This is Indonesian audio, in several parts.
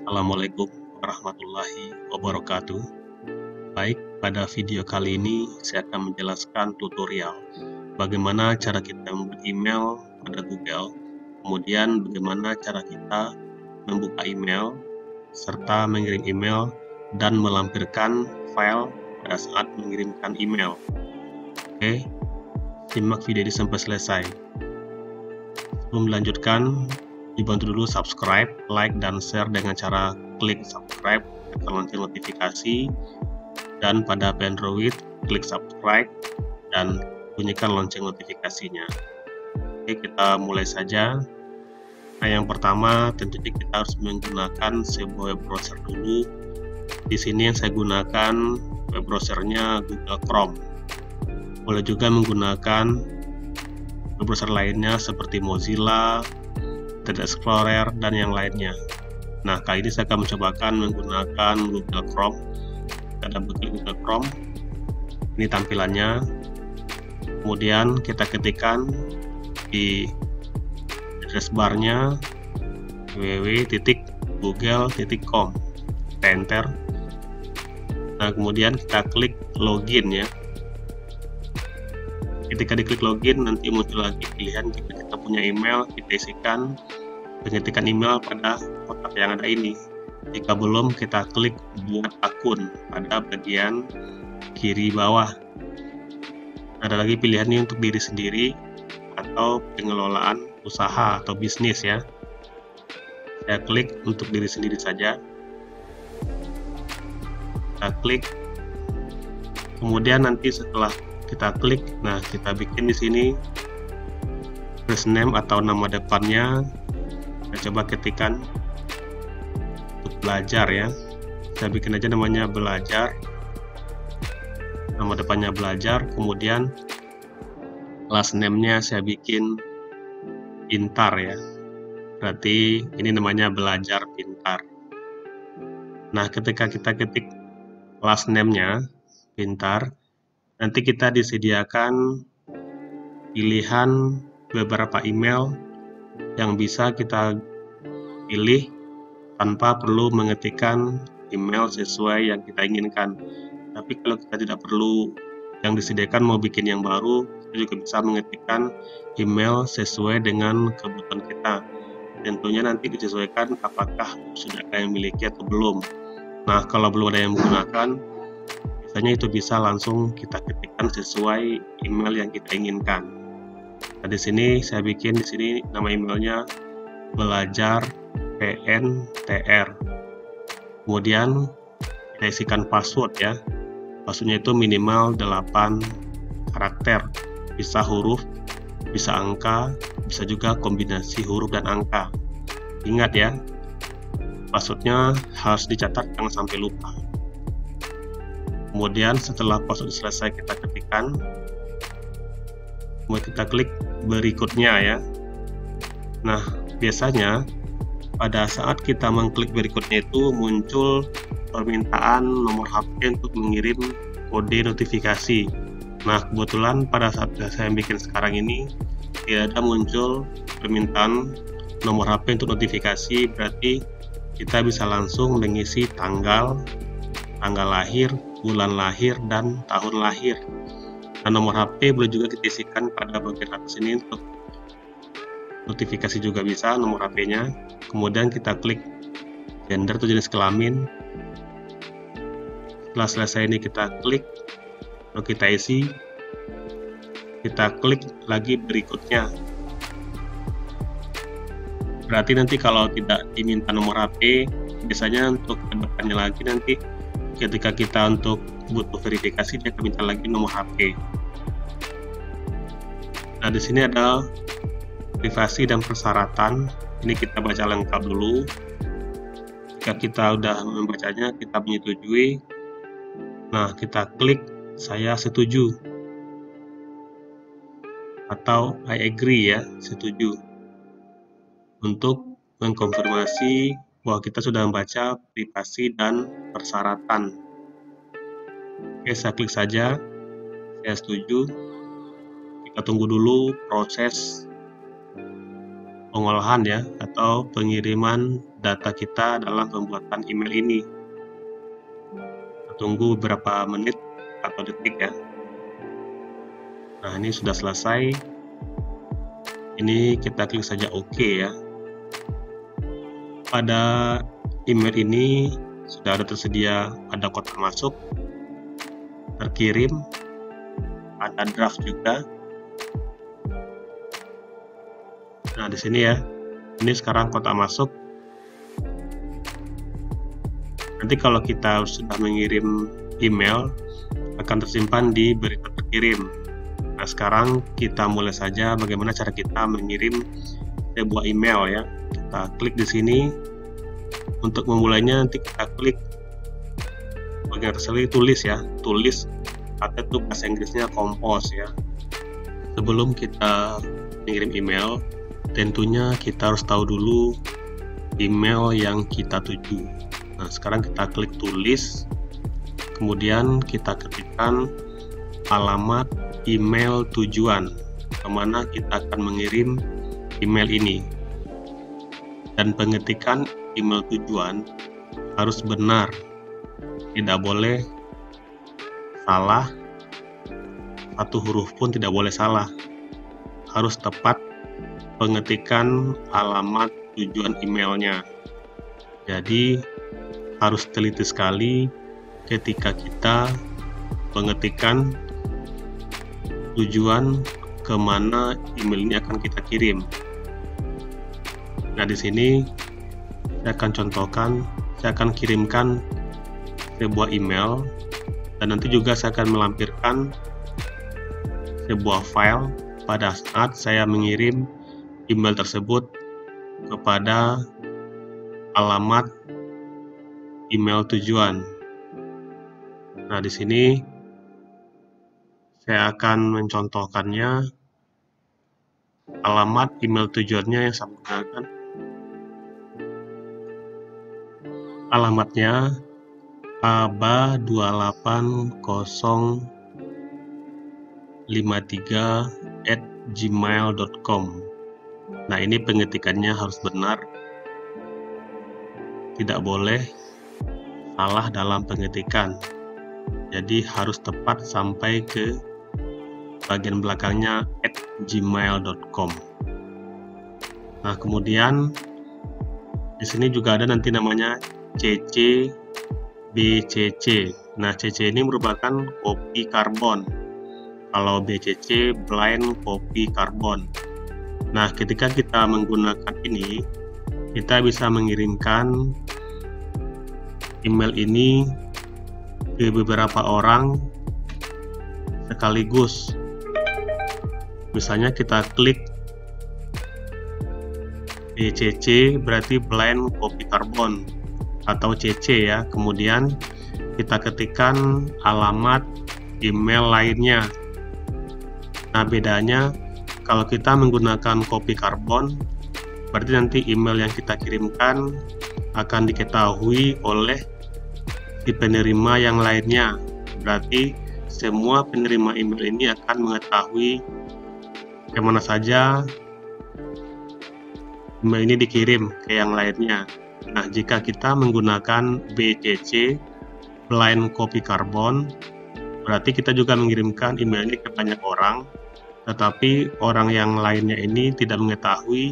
Assalamualaikum warahmatullahi wabarakatuh. Baik, pada video kali ini saya akan menjelaskan tutorial bagaimana cara kita membuat email pada Google, kemudian bagaimana cara kita membuka email, serta mengirim email dan melampirkan file pada saat mengirimkan email. Oke, simak video ini sampai selesai. Sebelum melanjutkan, dibantu dulu subscribe, like, dan share dengan cara klik subscribe, tekan lonceng notifikasi, dan pada Android, klik subscribe dan bunyikan lonceng notifikasinya. Oke, kita mulai saja. Nah, yang pertama tentunya kita harus menggunakan sebuah web browser dulu. Di sini yang saya gunakan web browsernya Google Chrome. Boleh juga menggunakan web browser lainnya seperti Mozilla, Internet Explorer, dan yang lainnya. Nah, kali ini saya akan mencobakan menggunakan Google Chrome. Kita double klik Google Chrome. Ini tampilannya. Kemudian kita ketikkan di address barnya www.google.com. Kita enter. Nah, kemudian kita klik login ya. Ketika diklik login, nanti muncul lagi pilihan jika kita punya email, kita isikan pengetikan email pada kotak yang ada ini. Jika belum, kita klik buat akun pada bagian kiri bawah. Ada lagi pilihan ini untuk diri sendiri atau pengelolaan usaha atau bisnis ya. Saya klik untuk diri sendiri saja. Kita klik. Kemudian nanti setelah kita klik, nah kita bikin di sini first name atau nama depannya. Kita coba ketikkan untuk belajar ya. Saya bikin aja namanya belajar. Nama depannya belajar. Kemudian last name-nya saya bikin pintar ya. Berarti ini namanya belajar pintar. Nah, ketika kita ketik last name-nya pintar, nanti kita disediakan pilihan beberapa email yang bisa kita pilih tanpa perlu mengetikkan email sesuai yang kita inginkan. Tapi kalau kita tidak perlu yang disediakan, mau bikin yang baru, kita juga bisa mengetikkan email sesuai dengan kebutuhan kita. Tentunya nanti disesuaikan apakah sudah ada yang miliki atau belum. Nah, kalau belum ada yang menggunakan, biasanya itu bisa langsung kita ketikkan sesuai email yang kita inginkan. Nah, di sini saya bikin di sini nama emailnya belajar PNTR. Kemudian kita isikan password ya. Passwordnya itu minimal 8 karakter. Bisa huruf, bisa angka, bisa juga kombinasi huruf dan angka. Ingat ya, passwordnya harus dicatat, jangan sampai lupa. Kemudian setelah password selesai kita ketikkan, kemudian kita klik berikutnya ya. Nah, biasanya pada saat kita mengklik berikutnya itu muncul permintaan nomor HP untuk mengirim kode notifikasi. Nah, kebetulan pada saat saya bikin sekarang ini tidak ada muncul permintaan nomor HP untuk notifikasi, berarti kita bisa langsung mengisi tanggal lahir, bulan lahir, dan tahun lahir. Nah, nomor HP boleh juga kita isikan pada bagian atas ini untuk notifikasi juga bisa nomor HP-nya. Kemudian kita klik gender atau jenis kelamin. Setelah selesai ini kita klik, lalu kita isi. Kita klik lagi berikutnya. Berarti nanti kalau tidak diminta nomor HP, biasanya untuk kedepannya lagi nanti ketika kita untuk butuh verifikasi dia minta lagi nomor HP. Nah, di sini ada privasi dan persyaratan. Ini kita baca lengkap dulu. Jika kita udah membacanya, kita menyetujui. Nah, kita klik saya setuju atau I agree ya, setuju, untuk mengkonfirmasi bahwa kita sudah membaca privasi dan persyaratan. Oke, saya klik saja saya setuju. Kita tunggu dulu proses pengolahan ya, atau pengiriman data kita dalam pembuatan email ini. Kita tunggu beberapa menit atau detik ya. Nah, ini sudah selesai. Ini kita klik saja OK ya. Pada email ini sudah ada tersedia, ada kotak masuk, terkirim, ada draft juga. Nah, di sini ya, ini sekarang kotak masuk. Nanti kalau kita sudah mengirim email, akan tersimpan di berita terkirim. Nah, sekarang kita mulai saja bagaimana cara kita mengirim sebuah email ya. Kita klik di sini. Untuk memulainya nanti kita klik bagian tersebut, tulis ya, tulis atau itu bahasa Inggrisnya compose ya. Sebelum kita mengirim email, tentunya kita harus tahu dulu email yang kita tuju. Nah, sekarang kita klik tulis, kemudian kita ketikkan alamat email tujuan kemana kita akan mengirim email ini, dan pengetikan email tujuan harus benar, tidak boleh salah, satu huruf pun tidak boleh salah, harus tepat pengetikan alamat tujuan emailnya. Jadi harus teliti sekali ketika kita pengetikan tujuan kemana email ini akan kita kirim. Nah, di sini saya akan contohkan, saya akan kirimkan sebuah email, dan nanti juga saya akan melampirkan sebuah file pada saat saya mengirim email tersebut kepada alamat email tujuan. Nah, di sini saya akan mencontohkannya, alamat email tujuannya yang saya gunakan. Alamatnya aba28053@gmail.com. Nah, ini pengetikannya harus benar, tidak boleh salah dalam pengetikan. Jadi harus tepat sampai ke bagian belakangnya @gmail.com. Nah, kemudian di sini juga ada nanti namanya CC BCC. Nah, CC ini merupakan kopi karbon. Kalau BCC blind copy carbon. Nah, ketika kita menggunakan ini, kita bisa mengirimkan email ini ke beberapa orang sekaligus. Misalnya kita klik BCC berarti blind copy carbon atau CC ya. Kemudian kita ketikkan alamat email lainnya. Nah, bedanya kalau kita menggunakan copy carbon, berarti nanti email yang kita kirimkan akan diketahui oleh si penerima yang lainnya. Berarti semua penerima email ini akan mengetahui kemana saja email ini dikirim ke yang lainnya. Nah, jika kita menggunakan BCC blind copy carbon, berarti kita juga mengirimkan email ini ke banyak orang, tetapi orang yang lainnya ini tidak mengetahui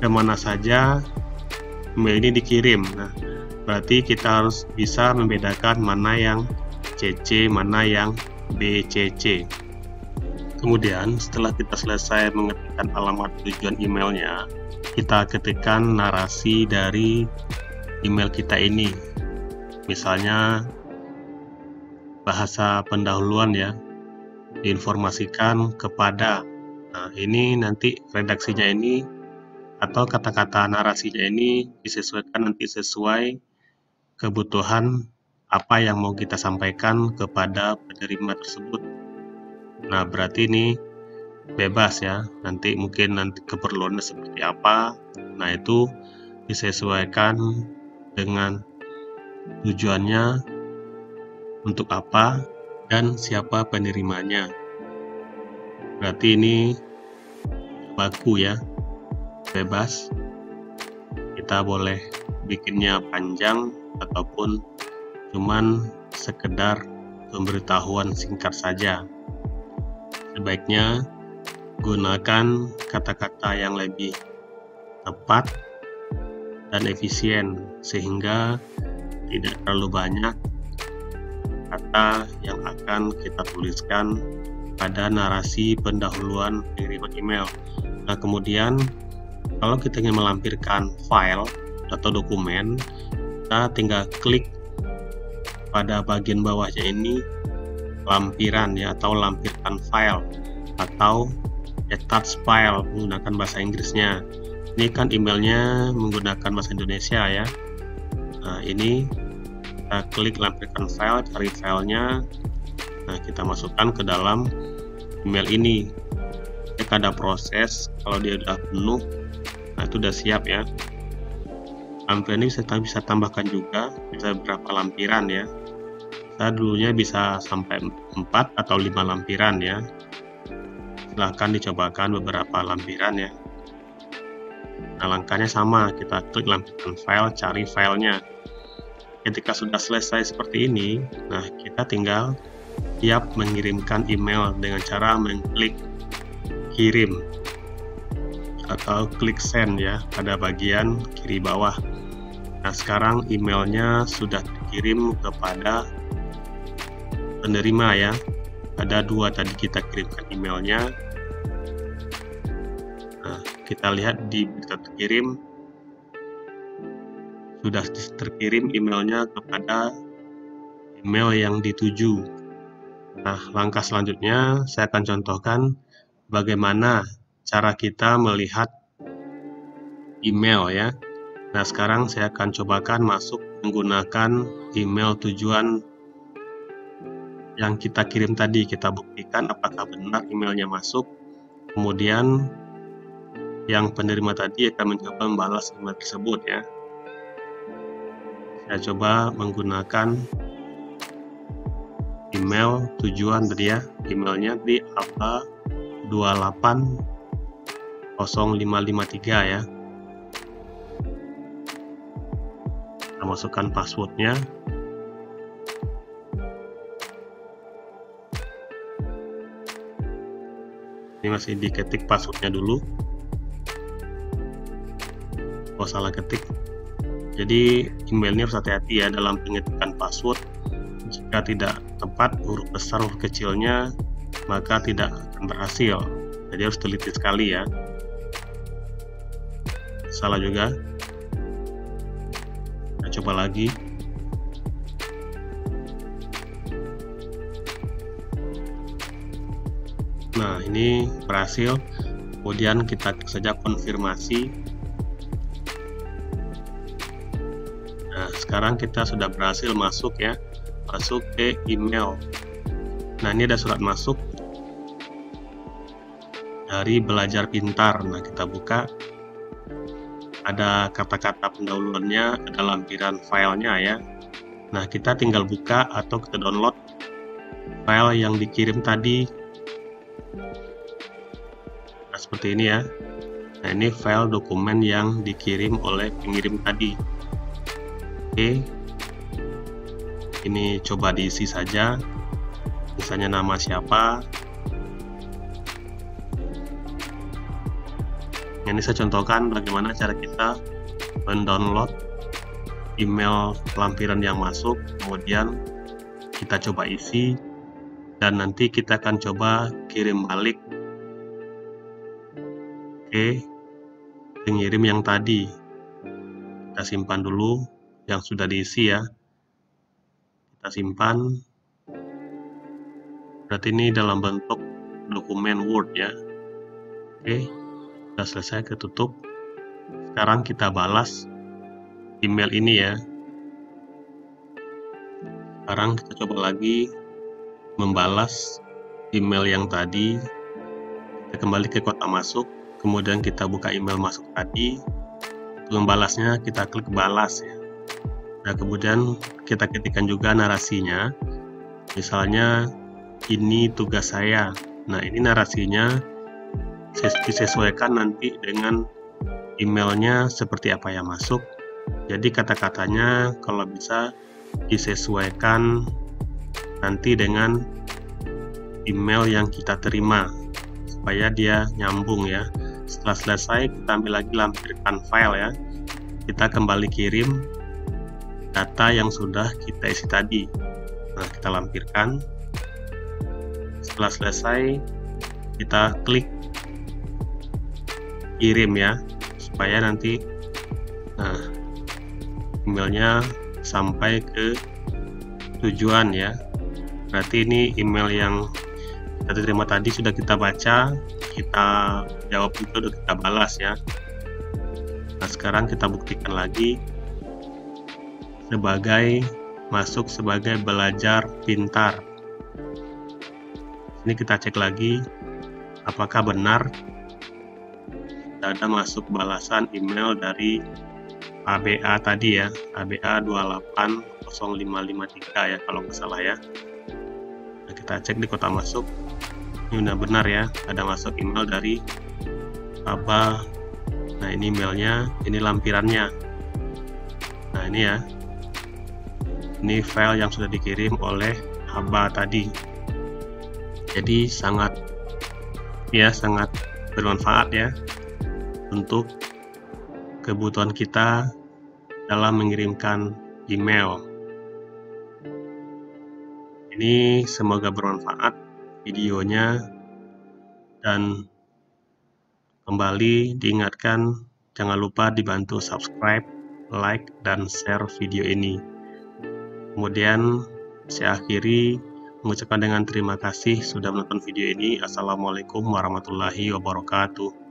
kemana saja email ini dikirim. Nah, berarti kita harus bisa membedakan mana yang CC, mana yang BCC. Kemudian setelah kita selesai mengetikkan alamat tujuan emailnya, kita ketikkan narasi dari email kita ini. Misalnya bahasa pendahuluan ya, diinformasikan kepada. Nah, ini nanti redaksinya ini atau kata-kata narasinya ini disesuaikan nanti sesuai kebutuhan apa yang mau kita sampaikan kepada penerima tersebut. Nah, berarti ini bebas ya, nanti mungkin keperluannya seperti apa. Nah, itu disesuaikan dengan tujuannya untuk apa dan siapa penerimanya. Berarti ini baku ya. bebas. Kita boleh bikinnya panjang ataupun cuman sekedar pemberitahuan singkat saja. Sebaiknya gunakan kata-kata yang lebih tepat dan efisien sehingga tidak terlalu banyak kata yang akan kita tuliskan pada narasi pendahuluan pengiriman email. Nah, kemudian kalau kita ingin melampirkan file atau dokumen, kita tinggal klik pada bagian bawahnya ini lampiran ya, atau lampirkan file atau attach file menggunakan bahasa Inggrisnya. Ini kan emailnya menggunakan bahasa Indonesia ya. Nah, ini kita klik lampirkan file, cari filenya. Nah, kita masukkan ke dalam email ini. Jika ada proses, kalau dia sudah penuh, nah itu sudah siap ya. Lampiran ini bisa tambahkan juga, bisa beberapa lampiran ya. Saya dulunya bisa sampai 4 atau 5 lampiran ya. Silahkan dicobakan beberapa lampiran ya. Nah, langkahnya sama, kita klik lampirkan file, cari filenya. Ketika sudah selesai seperti ini, nah kita tinggal siap mengirimkan email dengan cara mengklik kirim atau klik send ya pada bagian kiri bawah. Nah, sekarang emailnya sudah dikirim kepada penerima ya. Ada 2 tadi kita kirimkan emailnya. Nah, kita lihat di berita terkirim sudah terkirim emailnya kepada email yang dituju. Nah, langkah selanjutnya saya akan contohkan bagaimana cara kita melihat email ya. Nah, sekarang saya akan cobakan masuk menggunakan email tujuan yang kita kirim tadi. Kita buktikan apakah benar emailnya masuk. Kemudian yang penerima tadi akan mencoba membalas email tersebut ya. Saya coba menggunakan email tujuan tadi ya. Emailnya di alpha280553 ya. Kita masukkan passwordnya. Ini masih diketik passwordnya dulu. Oh, salah ketik. Jadi emailnya harus hati-hati ya dalam pengetikan password. Jika tidak tepat huruf besar huruf kecilnya, maka tidak akan berhasil. Jadi harus teliti sekali ya. Salah juga. Kita coba lagi. Nah, ini berhasil. Kemudian kita klik saja konfirmasi. Nah, sekarang kita sudah berhasil masuk ya, masuk ke email. Nah, ini ada surat masuk dari Belajar Pintar. Nah, kita buka, ada kata-kata pendahuluannya, ada lampiran filenya ya. Nah, kita tinggal buka atau kita download file yang dikirim tadi. Nah, seperti ini ya. Nah, ini file dokumen yang dikirim oleh pengirim tadi. Oke, ini coba diisi saja, misalnya nama siapa. Ini saya contohkan bagaimana cara kita mendownload email lampiran yang masuk, kemudian kita coba isi, dan nanti kita akan coba kirim balik ke pengirim yang tadi. Kita simpan dulu yang sudah diisi ya, kita simpan. Berarti ini dalam bentuk dokumen Word ya. Oke, sudah selesai, ketutup. Sekarang kita balas email ini ya. Sekarang kita coba lagi membalas email yang tadi. Kita kembali ke kotak masuk, kemudian kita buka email masuk tadi. Untuk membalasnya kita klik balas ya. Nah, kemudian kita ketikkan juga narasinya. Misalnya, ini tugas saya. Nah, ini narasinya disesuaikan nanti dengan emailnya seperti apa yang masuk. Jadi kata-katanya kalau bisa disesuaikan nanti dengan email yang kita terima supaya dia nyambung ya. Setelah selesai, kita ambil lagi lampirkan file ya. Kita kembali kirim data yang sudah kita isi tadi. Nah, kita lampirkan. Setelah selesai, kita klik kirim ya, supaya nanti emailnya sampai ke tujuan ya. Berarti ini email yang kita terima tadi sudah kita baca, kita jawab juga, sudah kita balas ya. Nah, sekarang kita buktikan lagi masuk sebagai belajar pintar. Ini kita cek lagi apakah benar ada masuk balasan email dari ABA tadi ya, ABA 2805553 ya kalau nggak salah ya. Nah, kita cek di kotak masuk, ini udah benar ya, ada masuk email dari ABA. Nah, ini emailnya, ini lampirannya. Nah, ini ya, ini file yang sudah dikirim oleh ABA tadi. Jadi sangat bermanfaat ya untuk kebutuhan kita dalam mengirimkan email. Ini semoga bermanfaat videonya, dan kembali diingatkan jangan lupa dibantu subscribe, like, dan share video ini. Kemudian saya akhiri mengucapkan dengan terima kasih sudah menonton video ini. Assalamualaikum warahmatullahi wabarakatuh.